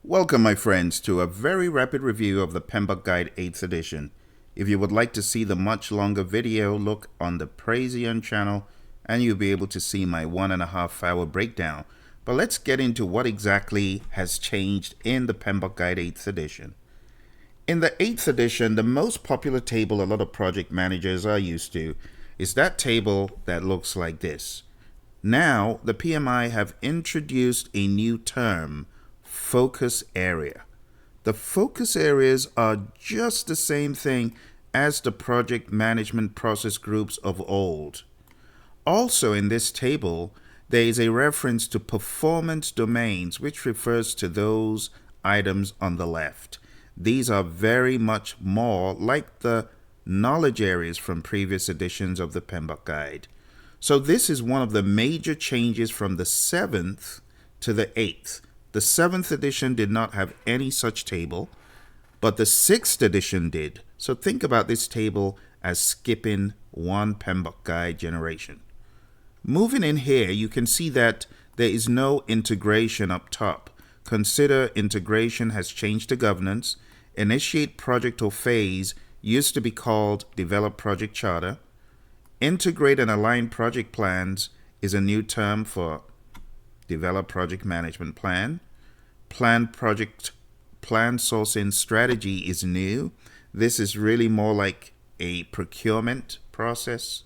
Welcome, my friends, to a very rapid review of the PMBOK Guide 8th edition. If you would like to see the much longer video, look on the Praizion channel and you'll be able to see my 1.5 hour breakdown. But let's get into what exactly has changed in the PMBOK Guide 8th edition. In the 8th edition, the most popular table a lot of project managers are used to is that table that looks like this. Now, the PMI have introduced a new term, focus area. The focus areas are just the same thing as the project management process groups of old. Also in this table, there is a reference to performance domains, which refers to those items on the left. These are very much more like the knowledge areas from previous editions of the PMBOK Guide. So this is one of the major changes from the 7th to the 8th. The 7th edition did not have any such table, but the 6th edition did. So think about this table as skipping one PMBOK Guide generation. Moving in here, you can see that there is no integration up top. Consider integration has changed to governance. Initiate project or phase used to be called develop project charter. Integrate and align project plans is a new term for develop project management plan. Plan sourcing strategy is new. This is really more like a procurement process.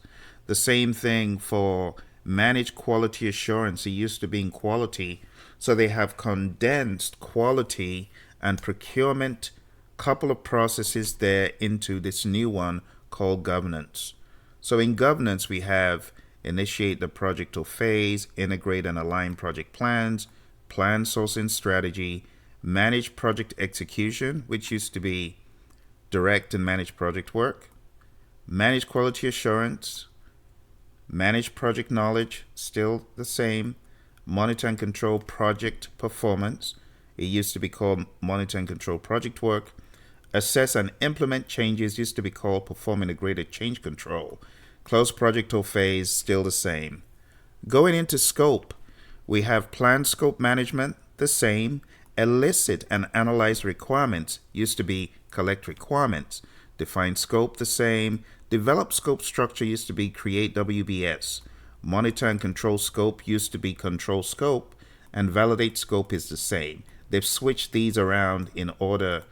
The same thing for manage quality assurance. It used to be in quality. So they have condensed quality and procurement, couple of processes there into this new one called governance. So in governance, we have initiate the project or phase, integrate and align project plans, plan sourcing strategy, manage project execution, which used to be direct and manage project work, manage quality assurance, manage project knowledge, still the same, monitor and control project performance. It used to be called monitor and control project work. Assess and implement changes used to be called perform integrated change control. Close project or phase, still the same. Going into scope, we have plan scope management, the same. Elicit and analyze requirements used to be collect requirements. Define scope, the same. Develop scope structure used to be create WBS. Monitor and control scope used to be control scope. And validate scope is the same. They've switched these around in order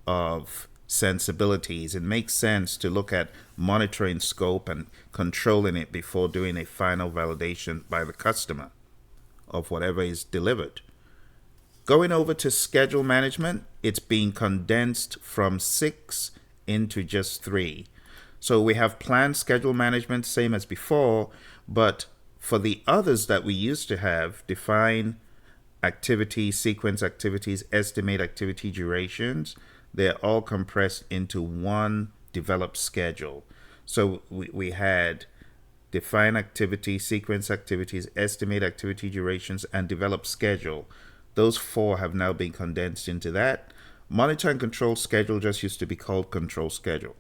of sensibilities. It makes sense to look at monitoring scope and controlling it before doing a final validation by the customer of whatever is delivered. Going over to schedule management, it's being condensed from 6 into just 3. So we have plan schedule management, same as before, but for the others that we used to have, define activities, sequence activities, estimate activity durations, they're all compressed into one developed schedule. So we had define activity, sequence activities, estimate activity durations, and develop schedule. Those 4 have now been condensed into that. Monitor and control schedule just used to be called control schedule.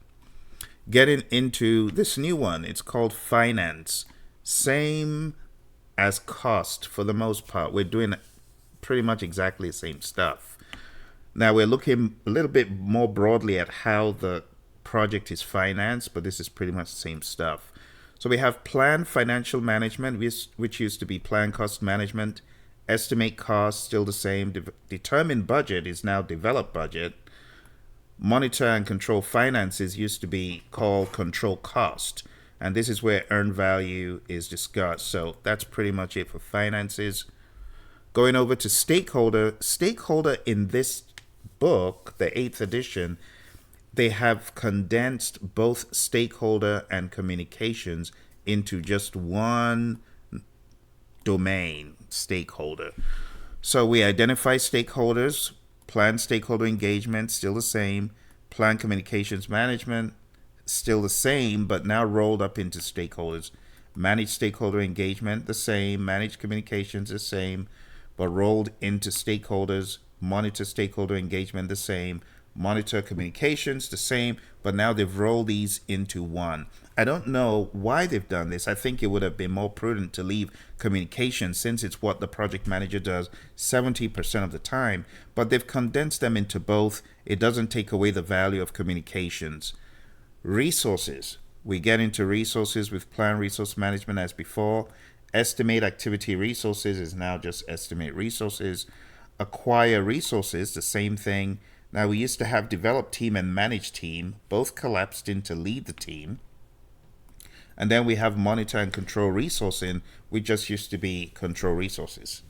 Getting into this new one, it's called finance. Same as cost for the most part. We're doing pretty much exactly the same stuff. Now we're looking a little bit more broadly at how the project is financed, but this is pretty much the same stuff. So we have plan financial management, which used to be plan cost management. Estimate cost, still the same. Determine budget is now develop budget. Monitor and control finances used to be called control cost. And this is where earned value is discussed. So that's pretty much it for finances. Going over to stakeholder. Stakeholder in this book, the 8th edition, they have condensed both stakeholder and communications into just one domain, stakeholder. So we identify stakeholders, plan stakeholder engagement, still the same, plan communications management, still the same, but now rolled up into stakeholders. Manage stakeholder engagement, the same, manage communications, the same, but rolled into stakeholders. Monitor stakeholder engagement, the same. Monitor communications, the same, but now they've rolled these into one. I don't know why they've done this. I think it would have been more prudent to leave communication since it's what the project manager does 70% of the time, but they've condensed them into both. It doesn't take away the value of communications. Resources. We get into resources with plan resource management as before. Estimate activity resources is now just estimate resources. Acquire resources, the same thing. Now we used to have develop team and manage team, both collapsed into lead the team. And then we have monitor and control resourcing, which just used to be control resources.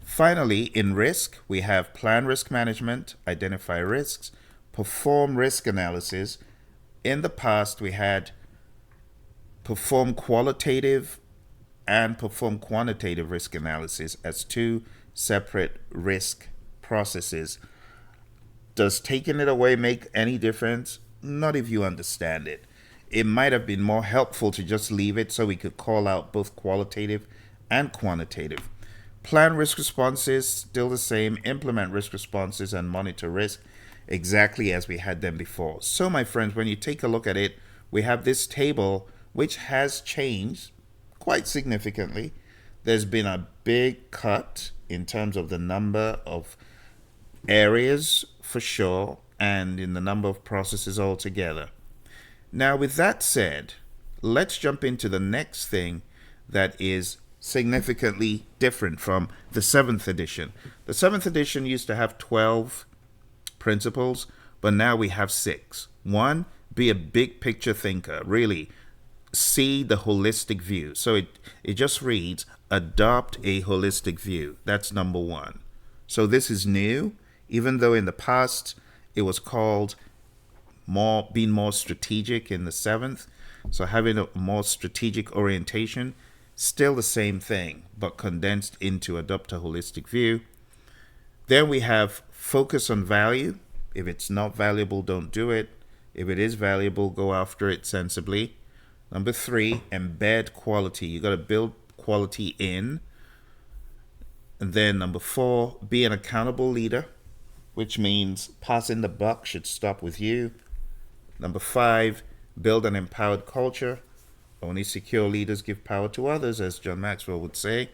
Finally, in risk, we have plan risk management, identify risks, perform risk analysis. In the past, we had perform qualitative and perform quantitative risk analysis as two separate risk processes. Does taking it away make any difference? Not if you understand it. It might have been more helpful to just leave it so we could call out both qualitative and quantitative. Plan risk responses, still the same. Implement risk responses and monitor risk exactly as we had them before. So, my friends, when you take a look at it, we have this table which has changed quite significantly. There's been a big cut in terms of the number of areas for sure and in the number of processes altogether. Now, with that said, let's jump into the next thing that is significantly different from the 7th edition. The 7th edition used to have 12 principles, but now we have 6. 1, be a big picture thinker, really see the holistic view. So it just reads, adopt a holistic view. That's number 1. So this is new, even though in the past it was called being more strategic in the 7th. So having a more strategic orientation, still the same thing, but condensed into adopt a holistic view. Then we have focus on value. If it's not valuable, don't do it. If it is valuable, go after it sensibly. Number 3, embed quality. You got to build quality in. And then number 4, be an accountable leader, which means passing the buck should stop with you. Number 5, build an empowered culture. Only secure leaders give power to others, as John Maxwell would say.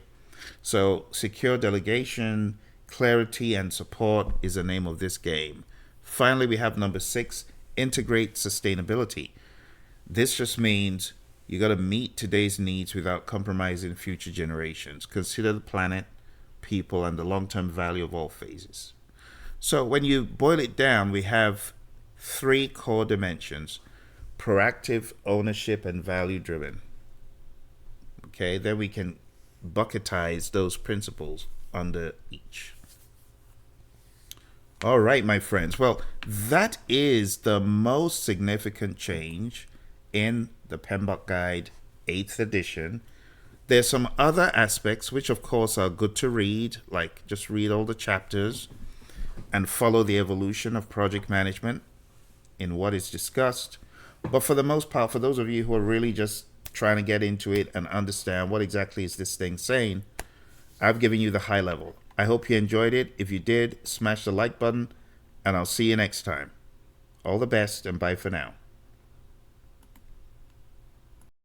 So secure delegation, clarity, and support is the name of this game. Finally, we have number 6, integrate sustainability. This just means you got to meet today's needs without compromising future generations. Consider the planet, people, and the long-term value of all phases. So when you boil it down, we have 3 core dimensions: proactive, ownership, and value-driven. Okay, then we can bucketize those principles under each. All right, my friends. Well, that is the most significant change in the PMBOK Guide 8th edition. There's some other aspects which, of course, are good to read, like just read all the chapters and follow the evolution of project management in what is discussed. But for the most part, for those of you who are really just trying to get into it and understand what exactly is this thing saying, I've given you the high level. I hope you enjoyed it. If you did, smash the like button, and I'll see you next time. All the best, and bye for now.